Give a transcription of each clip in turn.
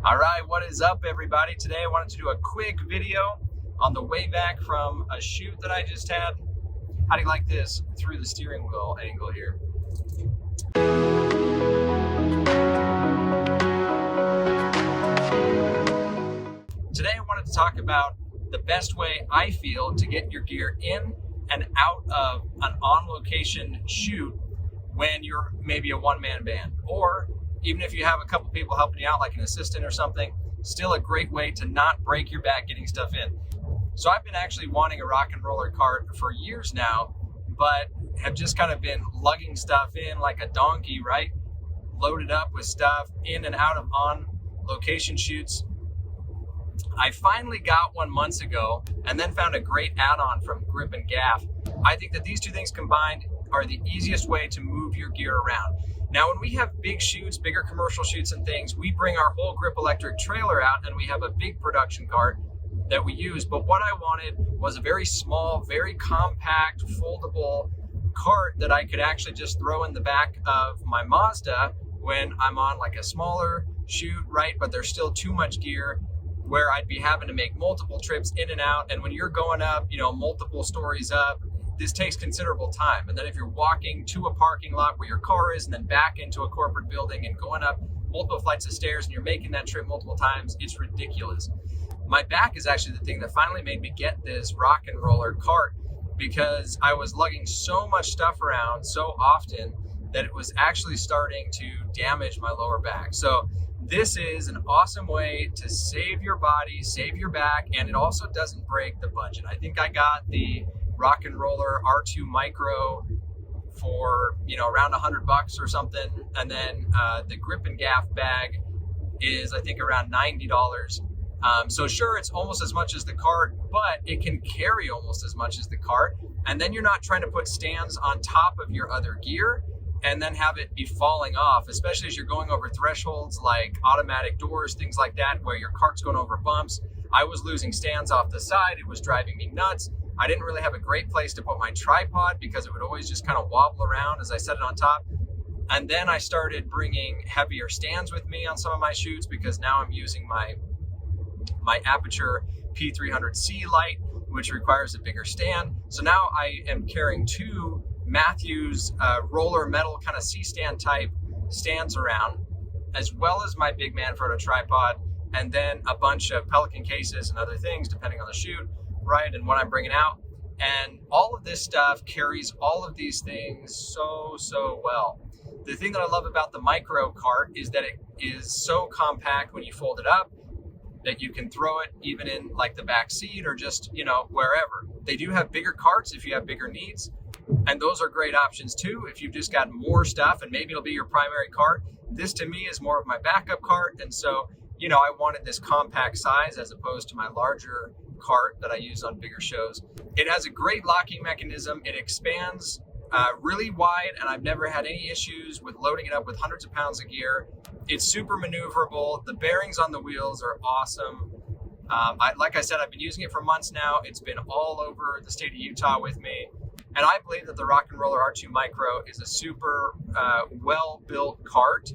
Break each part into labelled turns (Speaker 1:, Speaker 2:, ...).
Speaker 1: All right, what is up, everybody? Today I wanted to do a quick video on the way back from a shoot that I just had. How do you like this through the steering wheel angle here? Today I wanted to talk about the best way I feel to get your gear in and out of an on-location shoot when you're maybe a one-man band, or even if you have a couple people helping you out, like an assistant or something, still a great way to not break your back getting stuff in. So I've been actually wanting a RockNRoller Cart for years now, but have just kind of been lugging stuff in like a donkey, right? Loaded up with stuff in and out of on-location shoots. I finally got one months ago and then found a great add-on from GripNGaff. I think that these two things combined are the easiest way to move your gear around. Now, when we have big shoots, bigger commercial shoots and things, we bring our whole Grip electric trailer out and we have a big production cart that we use. But what I wanted was a very small, very compact, foldable cart that I could actually just throw in the back of my Mazda when I'm on like a smaller shoot, right? But there's still too much gear where I'd be having to make multiple trips in and out. And when you're going up, multiple stories up, this takes considerable time. And then if you're walking to a parking lot where your car is and then back into a corporate building and going up multiple flights of stairs and you're making that trip multiple times, it's ridiculous. My back is actually the thing that finally made me get this RockNRoller Cart, because I was lugging so much stuff around so often that it was actually starting to damage my lower back. So this is an awesome way to save your body, save your back, and it also doesn't break the budget. I think I got the RockNRoller R2 Micro for around $100 or something, and then the GripNGaff bag is I think around $90. So sure, it's almost as much as the cart, but it can carry almost as much as the cart, and then you're not trying to put stands on top of your other gear and then have it be falling off, especially as you're going over thresholds like automatic doors, things like that, where your cart's going over bumps. I was losing stands off the side. It was driving me nuts. I didn't really have a great place to put my tripod because it would always just kind of wobble around as I set it on top. And then I started bringing heavier stands with me on some of my shoots because now I'm using my Aperture P300C light, which requires a bigger stand. So now I am carrying two Matthews roller metal kind of C-stand type stands around, as well as my big Manfrotto tripod, and then a bunch of Pelican cases and other things depending on the shoot, right, and what I'm bringing out. And all of this stuff carries all of these things so well. The thing that I love about the micro cart is that it is so compact when you fold it up that you can throw it even in like the back seat or just wherever. They do have bigger carts if you have bigger needs, and those are great options too if you've just got more stuff and maybe it'll be your primary cart. This to me is more of my backup cart, and so I wanted this compact size as opposed to my larger cart that I use on bigger shows. It has a great locking mechanism. It expands really wide, and I've never had any issues with loading it up with hundreds of pounds of gear. It's super maneuverable. The bearings on the wheels are awesome. Like I said, I've been using it for months now. It's been all over the state of Utah with me. And I believe that the RockNRoller R2 Micro is a super well-built cart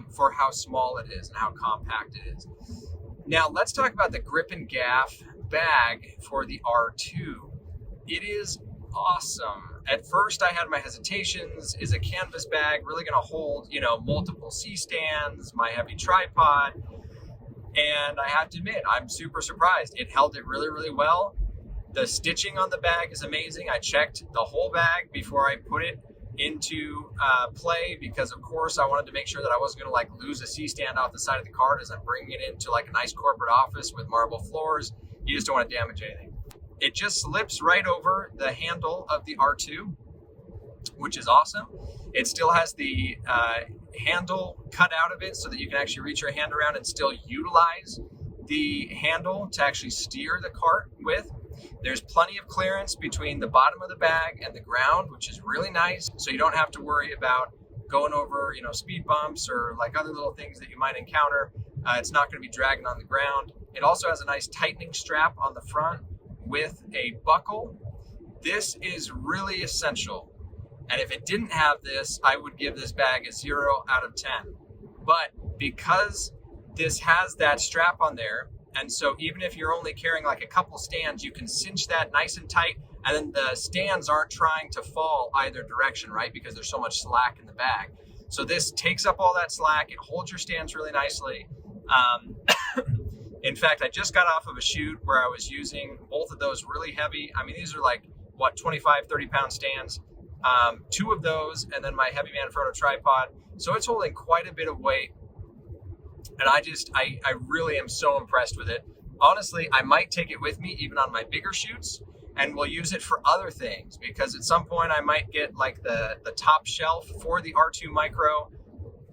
Speaker 1: for how small it is and how compact it is. Now, let's talk about the GripNGaff bag for the R2. It is awesome. At first, I had my hesitations. Is a canvas bag really going to hold, multiple C-stands, my heavy tripod? And I have to admit, I'm super surprised. It held it really, really well. The stitching on the bag is amazing. I checked the whole bag before I put it into play because, of course, I wanted to make sure that I wasn't going to lose a C-stand off the side of the cart as I'm bringing it into a nice corporate office with marble floors. You just don't want to damage anything. It just slips right over the handle of the R2, which is awesome. It still has the handle cut out of it so that you can actually reach your hand around and still utilize the handle to actually steer the cart with. There's plenty of clearance between the bottom of the bag and the ground, which is really nice. So you don't have to worry about going over, speed bumps or other little things that you might encounter. It's not going to be dragging on the ground. It also has a nice tightening strap on the front with a buckle. This is really essential. And if it didn't have this, I would give this bag a 0 out of 10. But because this has that strap on there. And so even if you're only carrying like a couple stands, you can cinch that nice and tight, and then the stands aren't trying to fall either direction, right? Because there's so much slack in the bag. So this takes up all that slack. It holds your stands really nicely. In fact, I just got off of a shoot where I was using both of those really heavy. I mean, these are like, 25, 30 pound stands. 2 of those, and then my Heavy Manfrotto tripod. So it's holding quite a bit of weight. And I really am so impressed with it. Honestly, I might take it with me even on my bigger shoots, and we'll use it for other things, because at some point I might get like the top shelf for the R2 Micro,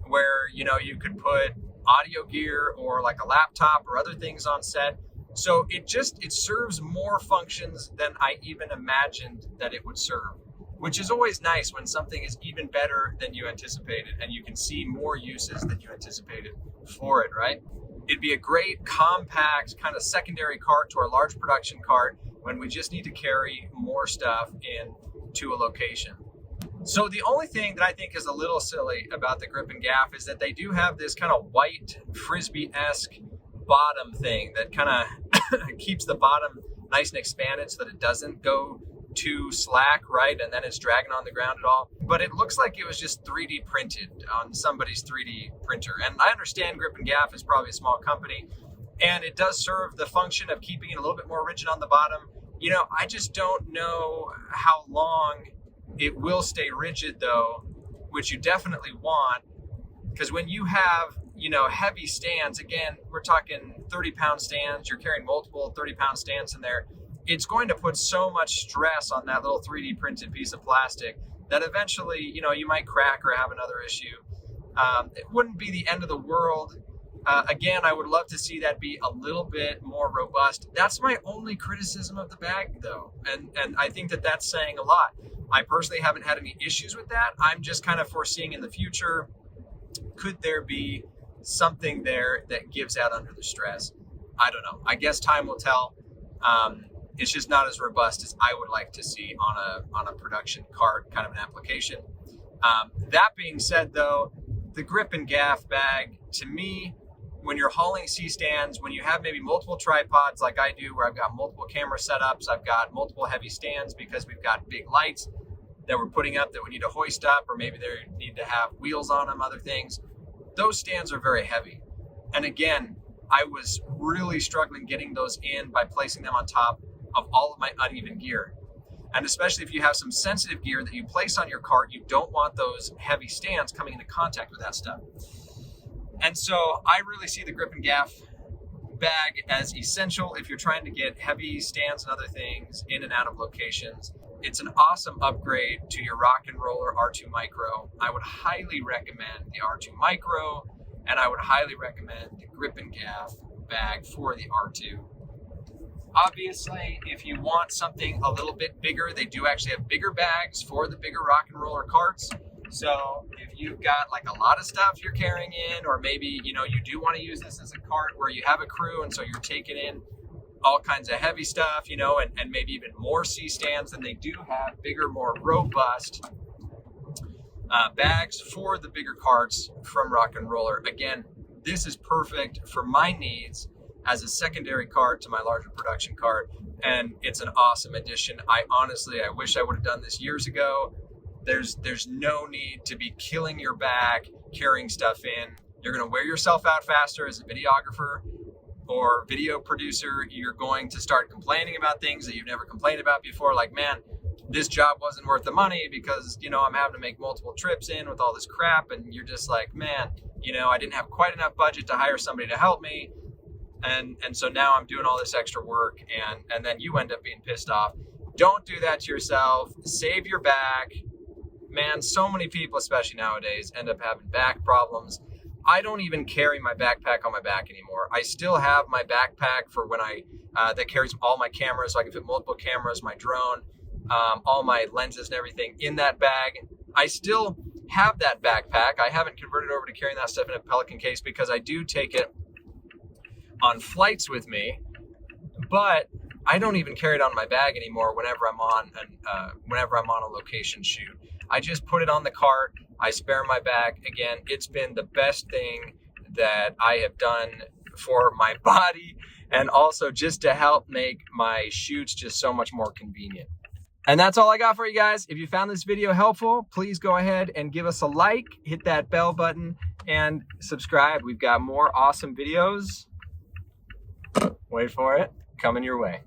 Speaker 1: where, you could put audio gear or like a laptop or other things on set. So it serves more functions than I even imagined that it would serve, which is always nice when something is even better than you anticipated and you can see more uses than you anticipated for it, right? It'd be a great compact kind of secondary cart to our large production cart when we just need to carry more stuff in to a location. So the only thing that I think is a little silly about the GripNGaff is that they do have this kind of white Frisbee-esque bottom thing that kind of keeps the bottom nice and expanded so that it doesn't go too slack, right? And then it's dragging on the ground at all. But it looks like it was just 3D printed on somebody's 3D printer. And I understand GripNGaff is probably a small company, and it does serve the function of keeping it a little bit more rigid on the bottom. I just don't know how long it will stay rigid though, which you definitely want, because when you have, heavy stands, again, we're talking 30-pound stands, you're carrying multiple 30-pound stands in there, it's going to put so much stress on that little 3D printed piece of plastic that eventually, you might crack or have another issue. It wouldn't be the end of the world. Again, I would love to see that be a little bit more robust. That's my only criticism of the bag though. And I think that that's saying a lot. I personally haven't had any issues with that. I'm just kind of foreseeing in the future, could there be something there that gives out under the stress? I don't know. I guess time will tell. It's just not as robust as I would like to see on a production cart kind of an application. That being said though, the GripNGaff bag, to me, when you're hauling C-stands, when you have maybe multiple tripods like I do, where I've got multiple camera setups, I've got multiple heavy stands because we've got big lights that we're putting up that we need to hoist up, or maybe they need to have wheels on them, other things. Those stands are very heavy. And again, I was really struggling getting those in by placing them on top of all of my uneven gear. And especially if you have some sensitive gear that you place on your cart, you don't want those heavy stands coming into contact with that stuff. And so I really see the GripNGaff bag as essential if you're trying to get heavy stands and other things in and out of locations. It's an awesome upgrade to your RockNRoller R2 Micro. I would highly recommend the R2 Micro, and I would highly recommend the GripNGaff bag for the R2. Obviously, if you want something a little bit bigger, they do actually have bigger bags for the bigger RockNRoller carts. So if you've got like a lot of stuff you're carrying in, or maybe, you do want to use this as a cart where you have a crew, and so you're taking in all kinds of heavy stuff, and maybe even more C-stands, then they do have bigger, more robust bags for the bigger carts from RockNRoller. Again, this is perfect for my needs as a secondary cart to my larger production cart, and it's an awesome addition. I wish I would have done this years ago. There's no need to be killing your back carrying stuff in. You're going to wear yourself out faster as a videographer or video producer. You're going to start complaining about things that you've never complained about before, like, man, this job wasn't worth the money because, I'm having to make multiple trips in with all this crap. And you're just like, man, I didn't have quite enough budget to hire somebody to help me. And so now I'm doing all this extra work, and then you end up being pissed off. Don't do that to yourself. Save your back. Man, so many people, especially nowadays, end up having back problems. I don't even carry my backpack on my back anymore. I still have my backpack for when that carries all my cameras, so I can fit multiple cameras, my drone, all my lenses and everything in that bag. I still have that backpack. I haven't converted over to carrying that stuff in a Pelican case because I do take it on flights with me, but I don't even carry it on my bag anymore whenever I'm on a location shoot. I just put it on the cart. I spare my bag. Again, it's been the best thing that I have done for my body, and also just to help make my shoots just so much more convenient. And that's all I got for you guys. If you found this video helpful, please go ahead and give us a like, hit that bell button, and subscribe. We've got more awesome videos. Wait for it, coming your way.